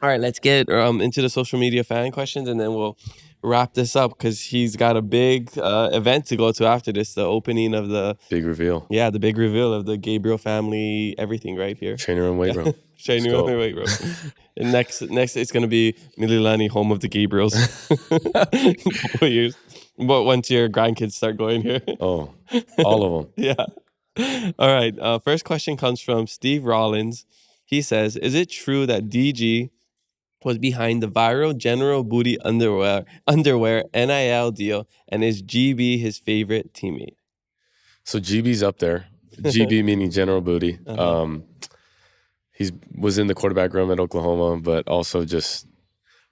All right, let's get into the social media fan questions, and then we'll wrap this up because he's got a big event to go to after this. The opening of the Big reveal. Yeah, the big reveal of the Gabriel family, everything right here. Trainer and weight room. Shiny Let's go. wait, bro. And next, it's gonna be Mililani, home of the Gabriels. In a couple of years, but once your grandkids start going here. Oh, all of them. Yeah. All right. First question comes from Steve Rollins. He says, "Is it true that DG was behind the viral General Booty underwear NIL deal, and is GB his favorite teammate?" So GB's up there. GB meaning General Booty. Uh-huh. He was in the quarterback room at Oklahoma, but also just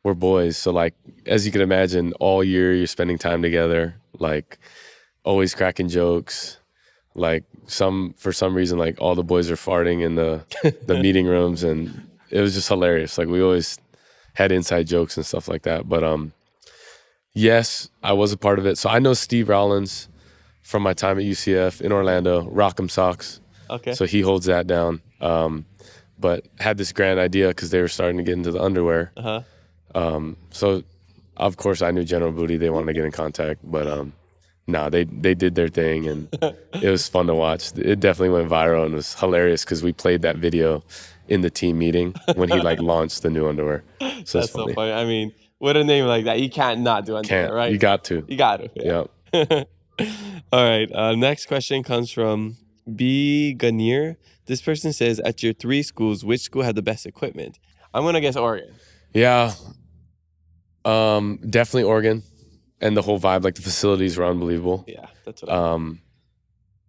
we're boys. So like, as you can imagine, all year you're spending time together, like always cracking jokes. Like for some reason, like all the boys are farting in the meeting rooms, and it was just hilarious. Like we always had inside jokes and stuff like that. But yes, I was a part of it. So I know Steve Rollins from my time at UCF in Orlando, Rock'em Socks. Okay. So he holds that down. But had this grand idea because they were starting to get into the underwear. So of course I knew General Booty. They wanted to get in contact, but they did their thing, and it was fun to watch. It definitely went viral and was hilarious because we played that video in the team meeting when he like launched the new underwear. So That's so funny. I mean, with a name like that, you can't not do underwear, right? You got to. You got to. Yeah. Yep. All right. Next question comes from B. Ganier. This person says, "At your 3 schools, which school had the best equipment?" I'm gonna guess Oregon. Yeah. Definitely Oregon, and the whole vibe, like the facilities were unbelievable. Yeah, that's what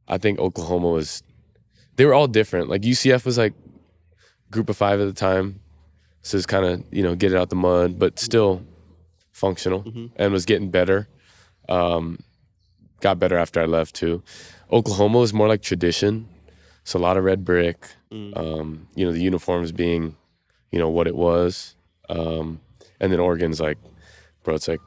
I think Oklahoma they were all different. Like UCF was like group of 5 at the time. So it's kind of, get it out the mud, but still functional and was getting better. Got better after I left too. Oklahoma was more like tradition. So a lot of red brick, the uniforms being, what it was. And then Oregon's like, bro, it's like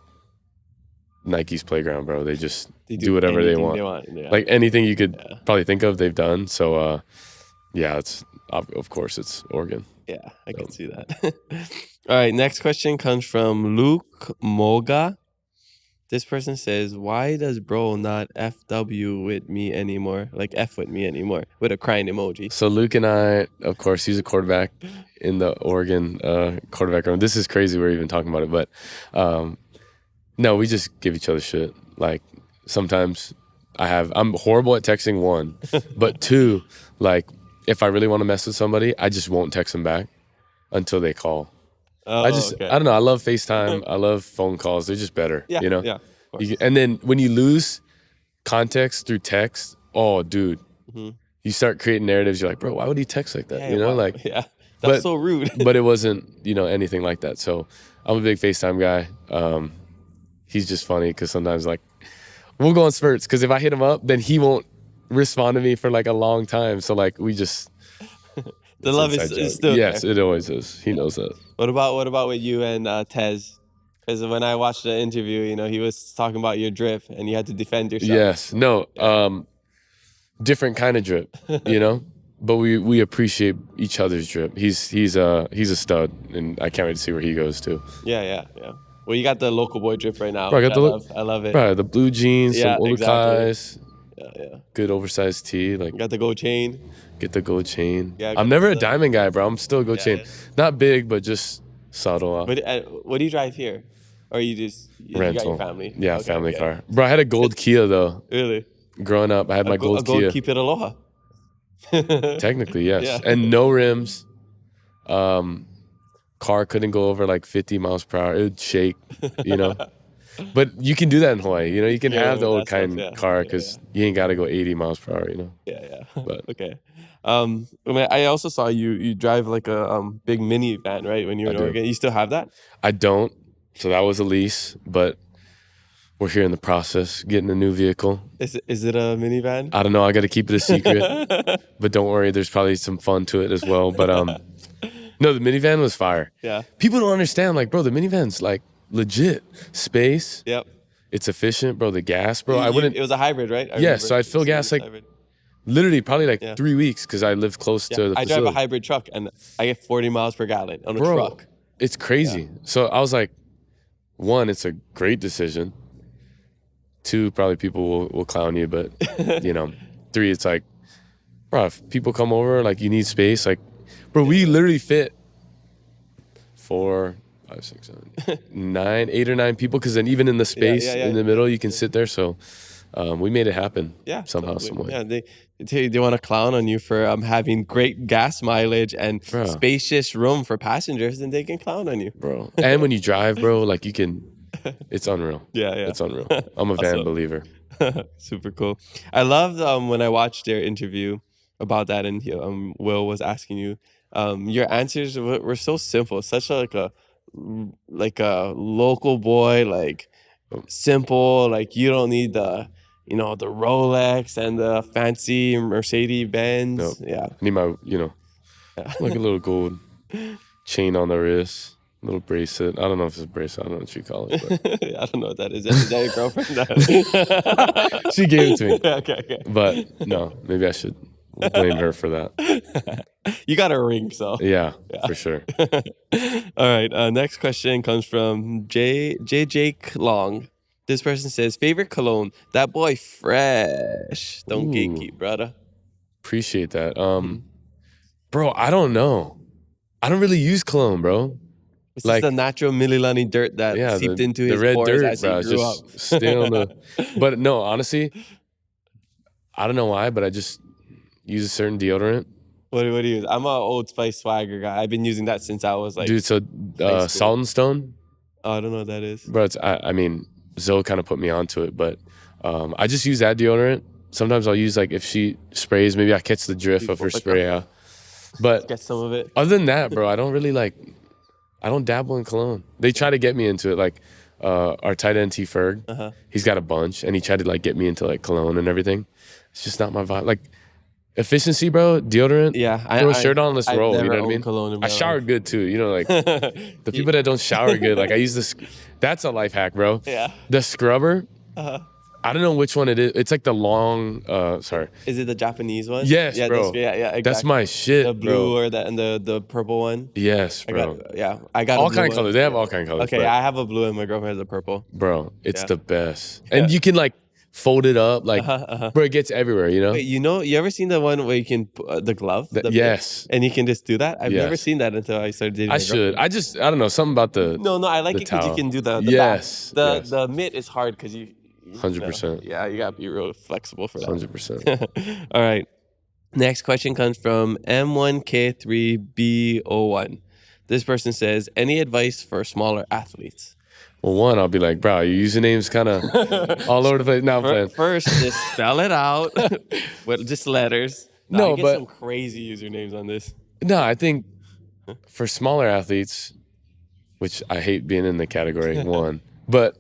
Nike's playground, bro. They just do whatever they want. Yeah. Like anything you could probably think of, they've done. So, it's of course it's Oregon. Yeah, I can see that. All right, next question comes from Luke Moga. This person says, "Why does bro not FW with me anymore? Like F with me anymore?" With a crying emoji. So Luke and I, of course, he's a quarterback in the Oregon quarterback room. This is crazy we're even talking about it, but no, we just give each other shit. Like sometimes I'm horrible at texting, 1, but 2, like if I really want to mess with somebody, I just won't text them back until they call. I don't know. I love FaceTime. I love phone calls. They're just better, Yeah, yeah. And then when you lose context through text, oh, dude, you start creating narratives. You're like, bro, why would he text like that? Yeah, that's so rude. But it wasn't, anything like that. So I'm a big FaceTime guy. He's just funny because sometimes like we'll go on spurts because if I hit him up, then he won't respond to me for like a long time. So like we just the love is still yes, there. it always is. He knows that. What about with you and Tez? Because when I watched the interview, he was talking about your drip and you had to defend yourself. Yes, no, different kind of drip, but we appreciate each other's drip. He's a stud, and I can't wait to see where he goes too. Yeah. Well, you got the local boy drip right now. Bro, I love it. Bro, the blue jeans, some Olukais. Exactly. Yeah. Good oversized tee. Like you got the gold chain. Get the gold chain. Yeah, I'm never a diamond guy, bro. I'm still a gold chain. Yeah. Not big, but just subtle. But what do you drive here? Or you just rental? You got your family? Yeah, family car. Bro, I had a gold Kia though. Really? Growing up, I had my gold Kia. Keep it Aloha. Technically, yes. Yeah. And no rims. Car couldn't go over like 50 miles per hour. It would shake, But you can do that in Hawaii. You can have the old kind car because you ain't got to go 80 miles per hour, Yeah. But okay. I also saw you drive like a big minivan, right? When you were in Oregon. You still have that? I don't. So that was a lease, but we're here in the process, getting a new vehicle. Is it a minivan? I don't know. I got to keep it a secret. But don't worry, there's probably some fun to it as well. But no, the minivan was fire. Yeah. People don't understand, like, bro, the minivan's like legit. Space. Yep. It's efficient, bro. The gas, bro. It was a hybrid, right? Yes, so I'd fill gas like literally probably like 3 weeks because I live close to the facility. I drive a hybrid truck and I get 40 miles per gallon on a truck. It's crazy. So I was like, one, it's a great decision. Two, probably people will clown you, but you know, three, it's like, bro, if people come over, like you need space, like, bro, we literally fit 4, 5, 6, 7, 9, 8 or 9 people, because then even in the space in the middle, you can sit there. So we made it happen. Yeah, somehow, totally. some way. Yeah, they want to clown on you for having great gas mileage and Bro. spacious room for passengers, and they can clown on you, bro. And when you drive, bro, like you can, it's unreal. Yeah, It's unreal. I'm a van Awesome. believer. Super cool. I loved when I watched their interview about that, and Will was asking you. Your answers were so simple, such like a local boy, like simple. Like you don't need the the Rolex and the fancy Mercedes Benz. Nope. Yeah, I need my, like a little gold chain on the wrist, little bracelet. I don't know if it's a bracelet. I don't know what you call it. But I don't know what that is. Is that your girlfriend? she gave it to me. Okay. But no, maybe I should blame her for that. You got a ring, so Yeah. For sure. All right. Next question comes from Jake Long. This person says, favorite cologne. That boy fresh. Don't Ooh. gatekeep, brother. Appreciate that. Bro, I don't know. I don't really use cologne, bro. It's like the natural Mililani dirt that seeped into his red pores dirt, as he bro. grew Just up. stay on the. But no, honestly, I don't know why, but I just use a certain deodorant. What do you use? I'm an Old Spice swagger guy. I've been using that since I was like. Dude, so Salt and Stone. Oh, I don't know what that is. Bro, I mean, Zoe kind of put me onto it, but I just use that deodorant. Sometimes I'll use, like, if she sprays, maybe I catch the drift of her spray. Yeah. But get some of it. Other than that, bro, I don't really I don't dabble in cologne. They try to get me into it. Like our tight end T Ferg, he's got a bunch, and he tried to like get me into like cologne and everything. It's just not my vibe. Like efficiency, bro. Deodorant. Yeah, throw a shirt on, let's roll. Never You know what I mean? Cologne in my I shower life. good too. Like the people that don't shower good. Like I use this. That's a life hack, bro. Yeah. The scrubber. I don't know which one it is. It's like the long. Sorry. Is it the Japanese one? Yes, bro. Yeah, exactly. That's my shit, The blue bro. or the purple one. Yes, bro. I got all a blue kind of one. colors. They have all kind of colors. Okay, I have a blue and my girlfriend has a purple. Bro, it's the best. And you can like fold it up, like, bro, it gets everywhere, you know? Wait, you ever seen the one where you can the glove? Yes. And you can just do that? I've never seen that until I started dating my girlfriend. I don't know, something about the No, I like it because you can do the yes. back. The mitt is hard because you 100%. Yeah, you gotta be real flexible for that. 100%. All right. Next question comes from M1K3B01. This person says, any advice for smaller athletes? Well, one, I'll be like, bro, your username's kind of all over the place. Now I'm playing. First, just spell it out with just letters. No, I get but some crazy usernames on this. No, I think for smaller athletes, which I hate being in the category one, but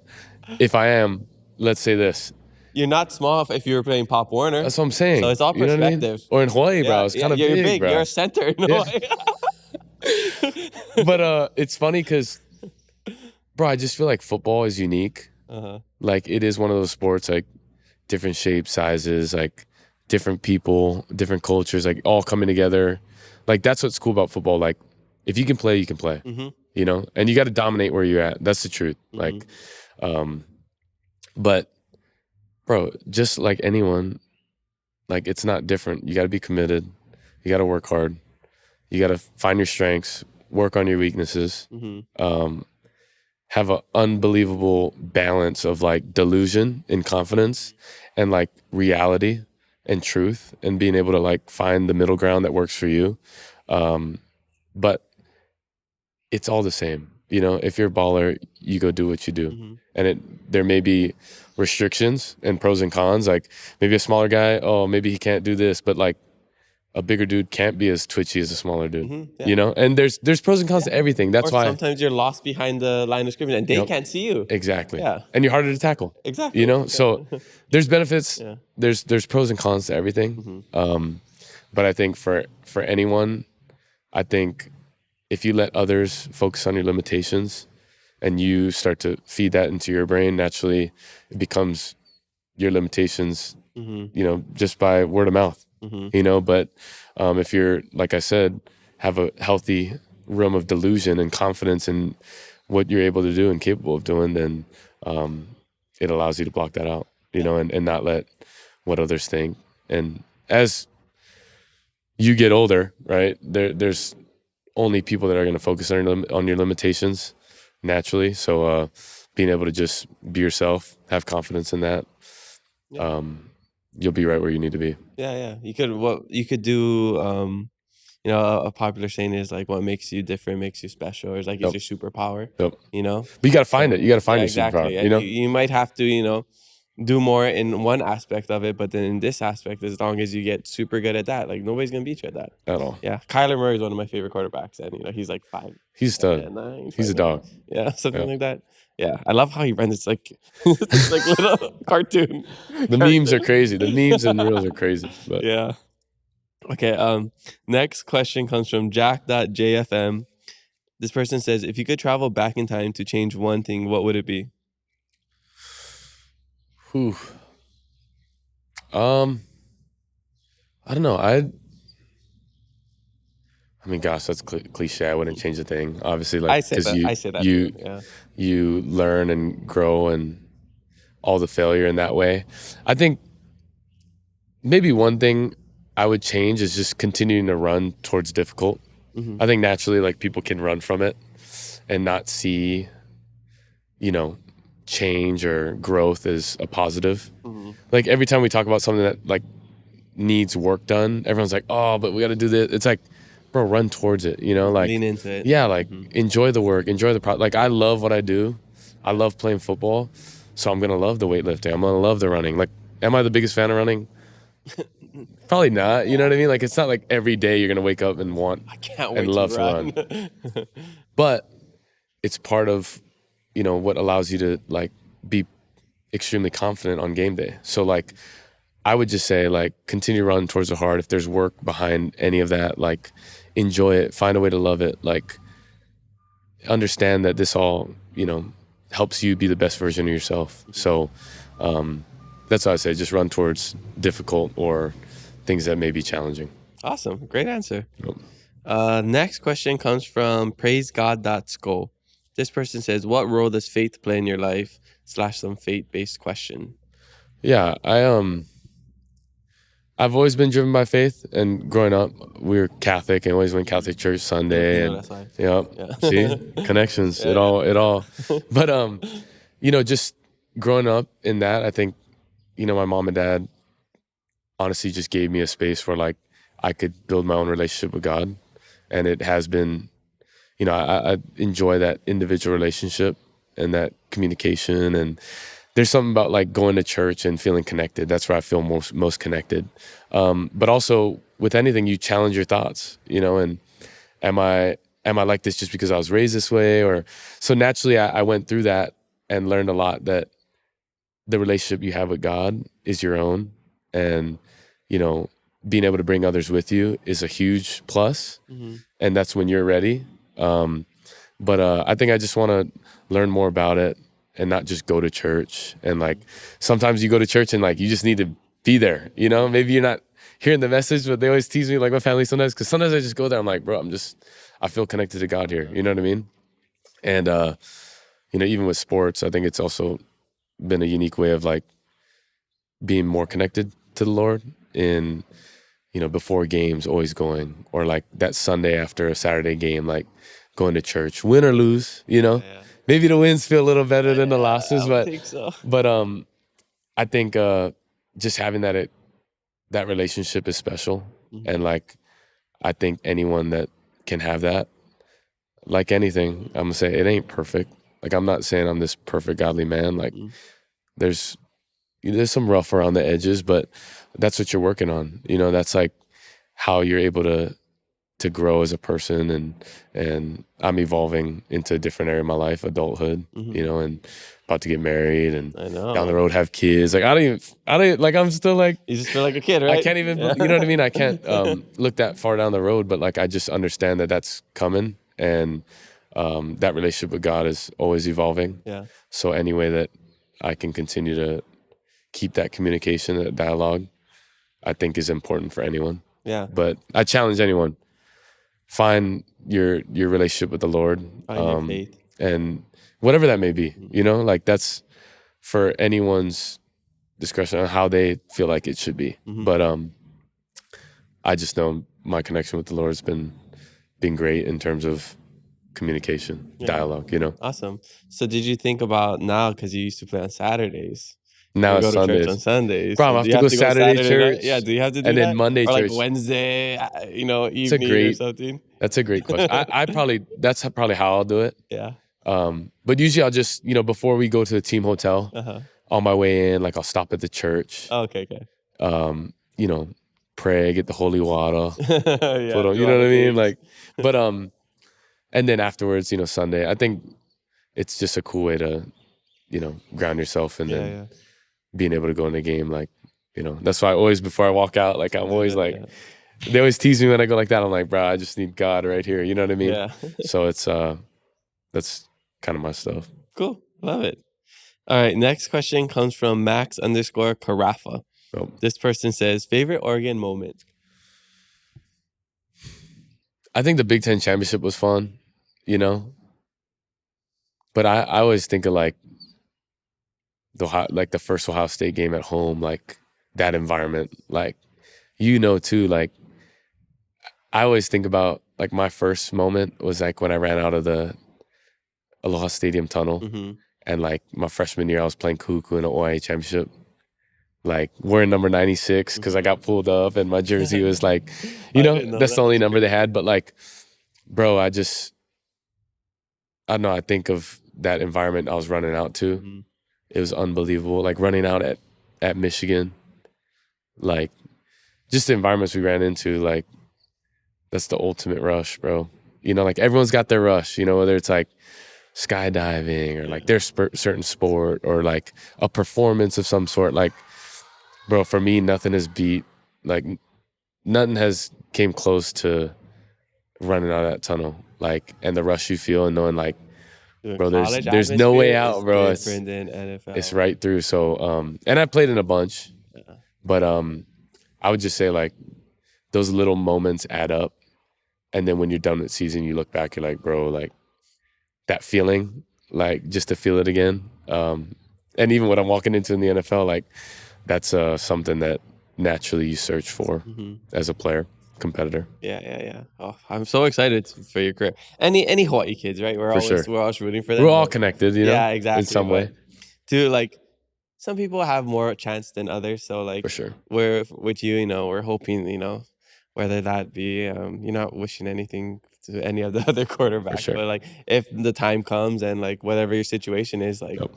if I am, let's say this. You're not small if you were playing Pop Warner. That's what I'm saying. So it's all perspective. You know what I mean? Or in Hawaii, bro. It's kind of big, bro. You're a center in Hawaii. But it's funny because, bro, I just feel like football is unique. Like it is one of those sports, like different shapes, sizes, like different people, different cultures, like all coming together. Like that's what's cool about football. Like if you can play, you can play. You know, and you got to dominate where you're at. That's the truth. Like, but bro, just like anyone, like it's not different. You got to be committed. You got to work hard. You got to find your strengths, work on your weaknesses, have an unbelievable balance of like delusion and confidence and like reality and truth and being able to like find the middle ground that works for you. But it's all the same. You know, if you're a baller, you go do what you do. And there may be restrictions and pros and cons. Like maybe a smaller guy, maybe he can't do this, but like a bigger dude can't be as twitchy as a smaller dude. You know, and there's pros and cons to everything. That's why sometimes you're lost behind the line of scrimmage and they can't see you. Exactly. Yeah. And you're harder to tackle. Exactly. You know, so there's benefits. There's pros and cons to everything. But I think for anyone, I think if you let others focus on your limitations and you start to feed that into your brain, naturally it becomes your limitations, you know, just by word of mouth, you know, but if you're, like I said, have a healthy realm of delusion and confidence in what you're able to do and capable of doing, then it allows you to block that out, you know, and not let what others think. And as you get older, right, there's only people that are going to focus on your limitations naturally. So being able to just be yourself, have confidence in that, you'll be right where you need to be. Yeah. You could do, you know, a popular saying is like, what makes you different makes you special, or like, is Yep. your superpower, Yep. you know? But you got to find it. You got to find Yeah, your superpower, exactly. you And know? you might have to, you know, do more in one aspect of it, but then in this aspect, as long as you get super good at that, like nobody's gonna beat you at that. At all. Yeah, Kyler Murray is one of my favorite quarterbacks, and you know he's like 5'9", He's a stud. 5'9". He's a dog. Yeah, something Yep. like that. Yeah, I love how he runs. It's like it's like little cartoon. The memes are crazy. The memes and reels are crazy. But Yeah. Okay. Next question comes from Jack.jfm. This person says, if you could travel back in time to change one thing, what would it be? whew. I don't know. I mean, gosh, that's cliche. I wouldn't change a thing, obviously, like because I say that too. Yeah. you learn and grow and all the failure in that way. I think maybe one thing I would change is just continuing to run towards difficult. Mm-hmm. I think naturally, like people can run from it and not see, you know, change or growth as a positive. Mm-hmm. Like every time we talk about something that like needs work done, everyone's like, oh, but we got to do this. It's like, bro, run towards it, you know, like Lean into it. yeah, like enjoy the work, enjoy the like I love what I do. I love playing football, so I'm gonna love the weightlifting, I'm gonna love the running. Like, am I the biggest fan of running? Probably not, you know what I mean? Like, it's not like every day you're gonna wake up and want I can't and wait love to run. but it's part of, you know, what allows you to like be extremely confident on game day. So like I would just say, like, continue to run towards the heart. If there's work behind any of that, like, enjoy it, find a way to love it. Like, understand that this all, you know, helps you be the best version of yourself. So that's what I say. Just run towards difficult or things that may be challenging. Awesome. Great answer. Next question comes from praisegod.skull. This person says, what role does faith play in your life? / some faith-based question. Yeah, I've always been driven by faith, and growing up, we were Catholic and always went Catholic church Sunday. Filipino, And that's why. yeah, see, connections. Yeah, It all. But you know, just growing up in that, I think, you know, my mom and dad honestly just gave me a space where like I could build my own relationship with God, and it has been, you know, I enjoy that individual relationship and that communication. And there's something about like going to church and feeling connected. That's where I feel most connected. But also with anything, you challenge your thoughts, you know, and am I like this just because I was raised this way? Or so naturally I went through that and learned a lot that the relationship you have with God is your own. And, you know, being able to bring others with you is a huge plus. And that's when you're ready. But I think I just want to learn more about it and not just go to church. And like sometimes you go to church and like you just need to be there, you know? Maybe you're not hearing the message, but they always tease me, like my family sometimes, because sometimes I just go there, I'm like, bro, I feel connected to God here. You know what I mean? And you know, even with sports, I think it's also been a unique way of like being more connected to the Lord in, you know, before games, always going, or like that Sunday after a Saturday game, like going to church, win or lose, you know. Yeah. Maybe the wins feel a little better than the losses, I but think so. I think just having that relationship is special. And like I think anyone that can have that, like anything, I'm gonna say it ain't perfect. Like I'm not saying I'm this perfect godly man. Like there's some rough around the edges, but that's what you're working on. You know, that's like how you're able to grow as a person. And I'm evolving into a different area of my life, adulthood, you know, and about to get married and I know. down the road have kids. Like I don't like, I'm still like, You just feel like a kid, right? I can't even, you know what I mean? I can't look that far down the road, but like I just understand that that's coming. And that relationship with God is always evolving. Yeah. So any way that I can continue to keep that communication, that dialogue, I think is important for anyone. Yeah. But I challenge anyone, find your relationship with the Lord, Find your faith. and whatever that may be. Mhm. You know, like that's for anyone's discretion on how they feel like it should be. Mhm. But I just know my connection with the Lord has been great in terms of communication, Yeah. dialogue. You know, Awesome. So did you think about now, because you used to play on Saturdays, now you it's go to church on Sundays. Sundays. Bro, So I do have you to have go to go Saturday Saturday night? Yeah, church do you have to do and then that? Monday Or like church. Wednesday, It's a evening or great. something? That's a great question. I probably that's probably how I'll do it. Yeah. But usually I'll just before we go to the team hotel, Uh-huh. on my way in, like I'll stop at the church. Oh, okay, okay. You know, pray, get the holy water, Yeah, put on. do You all know what the I mean? things. Like, but and then afterwards, Sunday. I think it's just a cool way to ground yourself, and Yeah, then yeah. being able to go in the game, like that's why I always before I walk out, like I'm Do always that, like yeah. they always tease me when I go like that. I'm like, bro, I just need God right here. You know what I mean? Yeah. So it's that's kind of my stuff. Cool. Love it. All right. Next question comes from Max_Carafa. So, This person says, favorite Oregon moment. I think the Big Ten championship was fun, but I always think of like the first Ohio State game at home, like that environment, like too, like I always think about like my first moment was like when I ran out of the Aloha Stadium tunnel, Mm-hmm. and like my freshman year I was playing Kuku in an OIA championship, like wearing number 96 because I got pulled up and my jersey was like, I didn't know that's that. the only That's number they crazy. had. But like, bro, I don't know. I think of that environment I was running out to. Mhm. It was unbelievable. Like running out at Michigan, like just the environments we ran into, like that's the ultimate rush, bro. Like everyone's got their rush, whether it's like skydiving or like their certain sport or like a performance of some sort. Like, bro, for me, nothing has beat, like nothing has came close to running out of that tunnel. Like, and the rush you feel and knowing like, Doing bro, college there's no way atmosphere out, is bro. different than It's NFL. right through. So, and I played in a bunch, Yeah. but I would just say like those little moments add up. And then when you're done with season, you look back, you're like, bro, like that feeling, like just to feel it again. And even when I'm walking into in the NFL, like that's something that naturally you search for Mm-hmm. as a player, competitor. Yeah. Oh, I'm so excited for your career. Any Hawaii kids, right? For sure. We're always rooting for them. We're all but- connected, Yeah, in exactly. some way. But dude, like some people have more chance than others. So like For sure. we're with you, we're hoping, whether that be you're not wishing anything to any of the other quarterbacks. sure. But like if the time comes and like whatever your situation is, like Yep.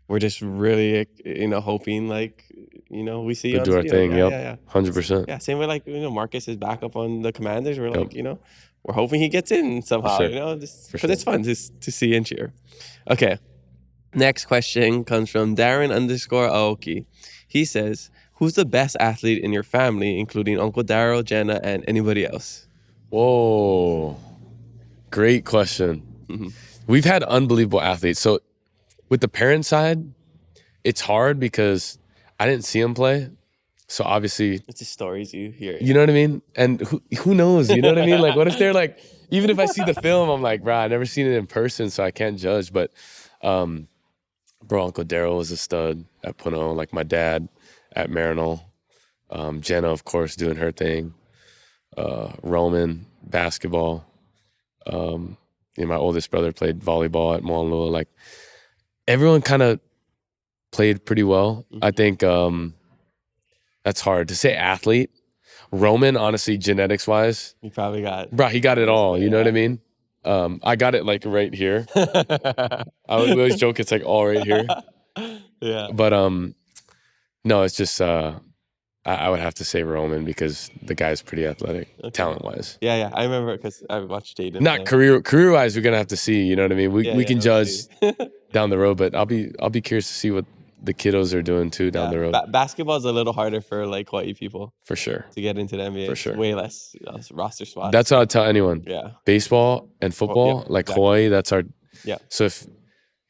we're just really hoping like we see you To on do the our field. thing. Yeah, Yep. yeah. 100%. Yeah, same way like Marcus is back up on the Commanders. We're Yep. like, we're hoping he gets in somehow, sure. just For because it's fun just to see and cheer. Okay. Next question comes from Darren_Aoki. He says, who's the best athlete in your family, including Uncle Daryl, Jenna, and anybody else? Whoa. Great question. Mhm. We've had unbelievable athletes. So with the parent side, it's hard because I didn't see them play. So obviously, It's the stories you hear. you know what I mean? And who knows? You know what I mean? Like, what if they're like, even if I see the film, I'm like, bro, I never seen it in person, so I can't judge. But, bro, Uncle Daryl was a stud at Puno, like my dad at Marinol. Jenna, of course, doing her thing. Roman, basketball. My oldest brother played volleyball at Moanalua. Like, everyone kind of played pretty well. I think that's hard to say athlete. Roman, honestly, genetics wise, You probably got. bro, he got it all. You know what I mean? I got it like right here. We always joke it's like all right here. Yeah. But no, it's just I would have to say Roman because the guy's pretty athletic, talent wise. Yeah. I remember because I watched Jaden. Not play. career wise, we're gonna have to see. You know what I mean? We can we'll judge see. down the road, but I'll be curious to see what the kiddos are doing too down the road. Basketball is a little harder for like Hawaii people For sure. to get into the NBA. For sure. It's way less roster spots. That's what I'll tell anyone. Yeah. Baseball and football, yep, like exactly. Hawaii, that's our. Yeah. So if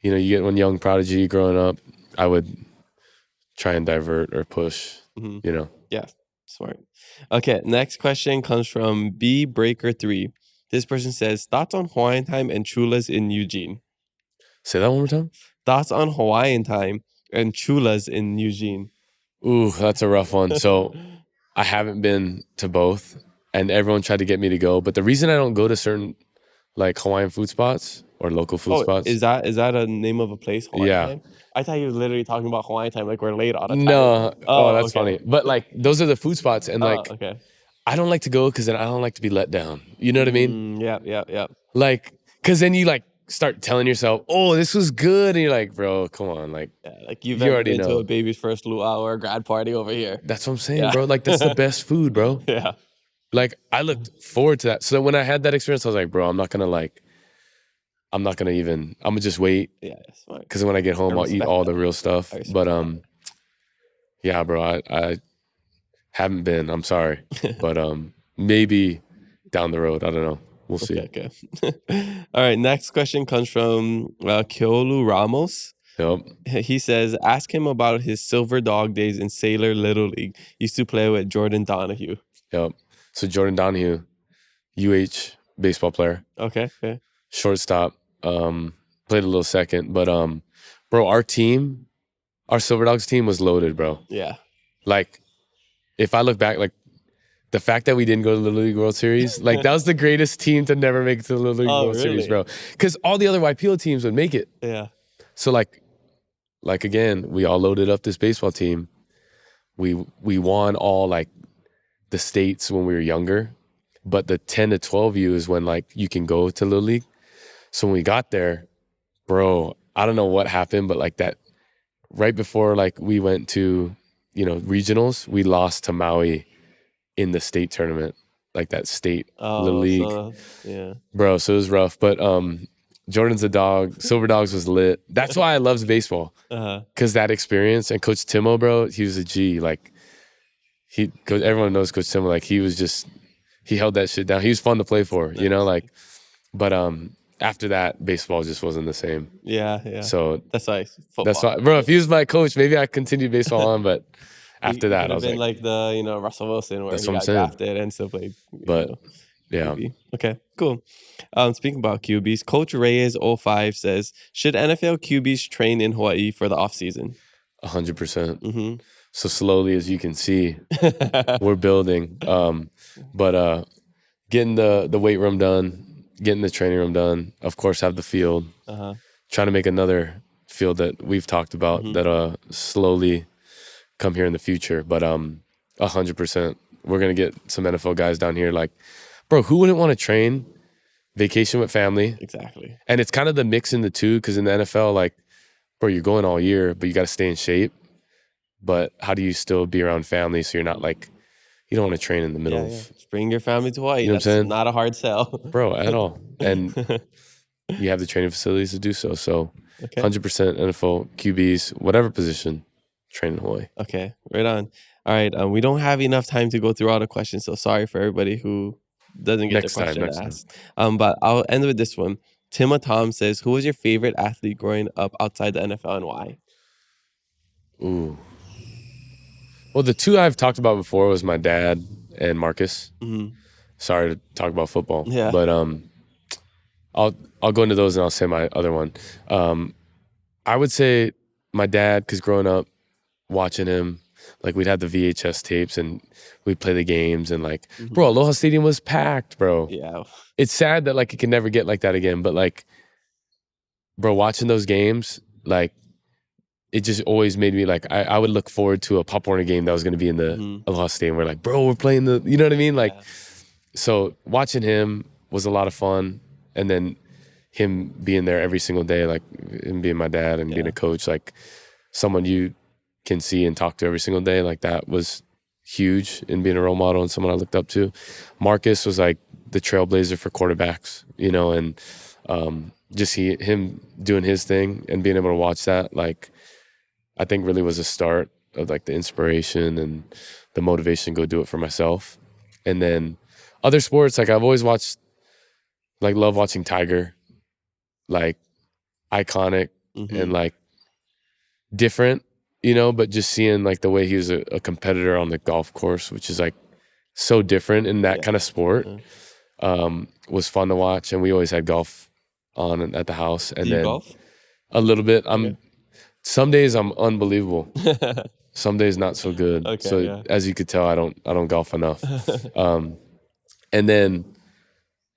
you get one young prodigy growing up, I would try and divert or push. Yeah. Smart. Okay. Next question comes from B Breaker 3. This person says, thoughts on Hawaiian time and chulas in Eugene. Say that one more time. Thoughts on Hawaiian time and chulas in Eugene. Ooh, that's a rough one. So I haven't been to both, and everyone tried to get me to go. But the reason I don't go to certain like Hawaiian food spots or local food spots, is that a name of a place, Hawaiian yeah, time? I thought you were literally talking about Hawaiian time, like we're late all the time. no, oh, that's Okay. funny. But like those are the food spots, and like Okay. I don't like to go because then I don't like to be let down. You know what I mean? Yeah. Like, because then you like start telling yourself, "Oh, this was good," and you're like, "Bro, come on!" Like, Yeah, like you've you ever already been to know. a baby's first luau or a grad party over here. That's what I'm saying, Yeah. bro. Like, that's the best food, bro. Yeah. Like, I looked forward to that. So when I had that experience, I was like, bro, I'm not gonna even. I'm gonna just wait. Yeah, smart. Because when I get home, I I'll eat respect all that. the real stuff. I respect But yeah, bro, I haven't been. I'm sorry, but maybe down the road. I don't know. We'll see. Okay. All right. Next question comes from Keolu Ramos. Yep. He says, ask him about his Silver Dog days in Sailor Little League. Used to play with Jordan Donahue. Yep. So Jordan Donahue, UH baseball player, Okay. shortstop, played a little second, but bro, our Silver Dogs team was loaded, bro. Yeah. Like, if I look back, like the fact that we didn't go to the Little League World Series, like that was the greatest team to never make it to the Little League World Series, bro. Because all the other YPO teams would make it. Yeah. So like again, we all loaded up this baseball team. We won all like the states when we were younger, but the 10 to 12U is when like you can go to Little League. So when we got there, bro, I don't know what happened, but like that right before like we went to, regionals, we lost to Maui in the state tournament, like that state Little League. So, yeah. Bro, so it was rough. But Jordan's a dog. Silver Dogs was lit. That's why I love baseball. Because that experience. And Coach Timo, bro, he was a G. Like, everyone knows Coach Timo. like he held that shit down. He was fun to play for, but after that, baseball just wasn't the same. Yeah. So that's why football. That's why, bro, if he was my coach, maybe I continued baseball on, but after that, I was been like the Russell Wilson where That's he what I'm got saying. drafted and still played. But yeah. QB. Okay, cool. Speaking about QBs, Coach Reyes 05 says, should NFL QBs train in Hawaii for the offseason? 100%. So slowly, as you can see, we're building. But getting the weight room done, getting the training room done, of course, have the field. Trying to make another field that we've talked about that slowly come here in the future. But 100%, we're gonna get some NFL guys down here. Like, bro, who wouldn't want to train, vacation with family? Exactly. And it's kind of the mix in the two, because in the NFL, like, bro, you're going all year, but you got to stay in shape. But how do you still be around family so you're not like, you don't want to train in the middle of. Just bring your family to Hawaii. You know what I'm saying? Not a hard sell. Bro, at all. And you have the training facilities to do so. So 100% NFL QBs, whatever position, train in Hawaii. Okay, right on. All right, we don't have enough time to go through all the questions, so sorry for everybody who doesn't get their question asked. But I'll end with this one. Tima Tom says, who was your favorite athlete growing up outside the NFL and why? Ooh. Well, the two I've talked about before was my dad and Marcus. Sorry to talk about football. Yeah. But I'll go into those and I'll say my other one. I would say my dad, because growing up, watching him, like we'd have the VHS tapes and we'd play the games and like, bro, Aloha Stadium was packed, bro. Yeah. It's sad that like it can never get like that again, but like, bro, watching those games, like it just always made me like, I would look forward to a Pop Warner game that was going to be in the Aloha Stadium. We're like, bro, we're playing you know what I mean? Like, so watching him was a lot of fun. And then him being there every single day, like him being my dad and being a coach, like someone you can see and talk to every single day, like that was huge in being a role model and someone I looked up to. Marcus was like the trailblazer for quarterbacks, and just him doing his thing and being able to watch that, like I think really was a start of like the inspiration and the motivation to go do it for myself. And then other sports, like I've always watched, like love watching Tiger, like iconic and like different, but just seeing like the way he was a competitor on the golf course, which is like so different in that kind of sport. was fun to watch, and we always had golf on at the house. And Do you then golf? a little bit. Okay. Some days I'm unbelievable. Some days not so good. Okay, So yeah. as you could tell, I don't golf enough. And then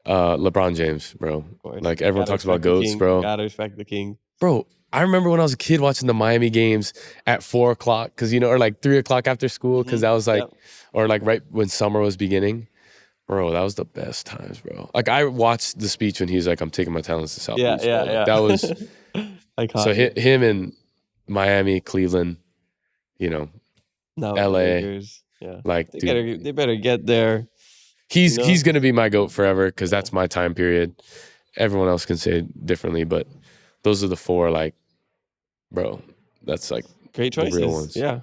LeBron James, bro. Of course. Like everyone Gotta talks about respect the GOATs, king. bro. Gotta respect the king. Bro, I remember when I was a kid watching the Miami games at 4 o'clock, because or like 3 o'clock after school, because that was like, Yep. or like right when summer was beginning. Bro, that was the best times, bro. Like I watched the speech when he was like, "I'm taking my talents to South Yeah, Beach." yeah, Bro. yeah. Like, that was so iconic. him in Miami, Cleveland, No, the LA. Lakers. Yeah. Like, dude, They better get there. he's gonna be my GOAT forever because that's my time period. Everyone else can say it differently, but those are the four. Like, bro, that's like Great the real choices. ones. Yeah.